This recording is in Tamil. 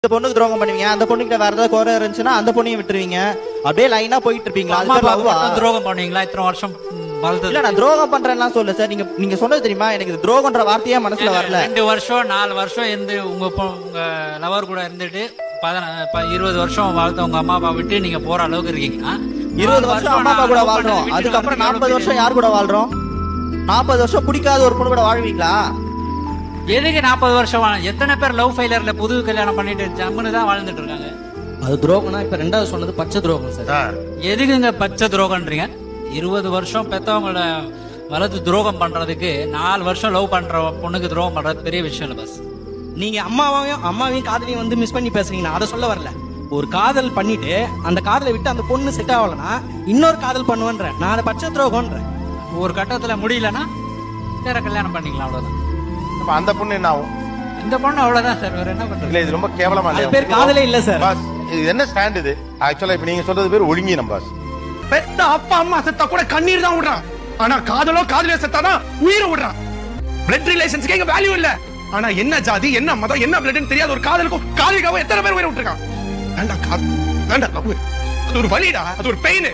இந்த பொண்ணுக்கு துரோகம் பண்ணுவீங்க, அந்த பொண்ணுகிட்ட வேற ஏதாவது குறை இருந்துச்சுன்னா அந்த பொண்ணையும் விட்டுருவீங்க. அப்படியே லைனா போயிட்டு இருப்பீங்களா? அம்மா அப்பா துரோகம் பண்ணுவீங்களா? இத்தனை வருஷம் வளர்த்தது இல்ல, நான் துரோகம் பண்றேன்னா சொல்ல சார். நீங்க சொன்னது தெரியுமா, எனக்கு இது துரோகம்ன்ற வார்த்தையே மனசுல வரல. 2 வருஷம் 4 வருஷம் இருந்து உங்க லவர் கூட இருந்துட்டு 20 வருஷம் வாழ்த்த உங்க அம்மா அப்பா விட்டு நீங்க போற அளவுக்கு இருக்கீங்கன்னா 20 வருஷம் அம்மா அப்பா கூட வாழ்றோம், அதுக்கப்புறம் 40 வருஷம் யார் கூட வாழ்றோம்? 40 வருஷம் பிடிக்காத ஒரு பொண்ணு கூட வாழ்வீங்களா? எதுக்கு 40 வருஷம் எத்தனை பேர் லவ் ஃபெயிலியர்ல புது கல்யாணம் பண்ணிட்டு ஜம்முன்னு தான் வாழ்ந்துட்டு இருக்காங்க. அது துரோகம்னா இப்ப ரெண்டாவது சொன்னது பச்சை துரோகம் சார். எதுக்குங்க பச்சை துரோகம்ன்றீங்க? 20 வருஷம் பெத்தவங்கள வளர்த்து துரோகம் பண்றதுக்கு 4 வருஷம் லவ் பண்ற பொண்ணுக்கு துரோகம் பண்றது பெரிய விஷயம் இல்ல. பஸ் நீங்க அம்மாவையும் காதலையும் வந்து மிஸ் பண்ணி பேசுறீங்க. நான் அதை சொல்ல வரல. ஒரு காதல் பண்ணிட்டு அந்த காதலை விட்டு அந்த பொண்ணு செட் ஆகலன்னா இன்னொரு காதல் பண்ணுவேன்ற. நான் அதை பச்சை துரோகம்ன்றேன். ஒரு கட்டத்துல முடியலன்னா வேற கல்யாணம் பண்ணிக்கலாம், அவ்வளவுதான். அந்த பொண்ணு என்ன ஆகும்? இந்த பொண்ணு அவ்வளவுதான் சார், வேற என்ன பண்றது? இல்ல, இது ரொம்ப கேவலமா அது பேர் காதலே இல்ல சார். பாஸ், இது என்ன ஸ்டாண்ட் இது? ஆக்சுவலா இப்ப நீங்க சொல்றது பேர் ஒழுங்கீனம் பாஸ். பெத்த அப்பா அம்மா செத்தா கூட கண்ணீர் தான் விடுறான். ஆனா காதலிய செத்தாதான் உயிரை விடுறான். பிளட் ரிலேஷன்ஸ்க்கு எங்க வேல்யூ இல்ல. ஆனா என்ன ஜாதி, என்ன மதம், என்ன பிளட்னு தெரியாத ஒரு காதலுக்கும் காதலிக்காக எத்தனை பேர் உயிரை விட்டுருக்கான். வேண்டாம் காதல், வேண்டாம் லவ். அது ஒரு வலிடா, அது ஒரு பெயின்.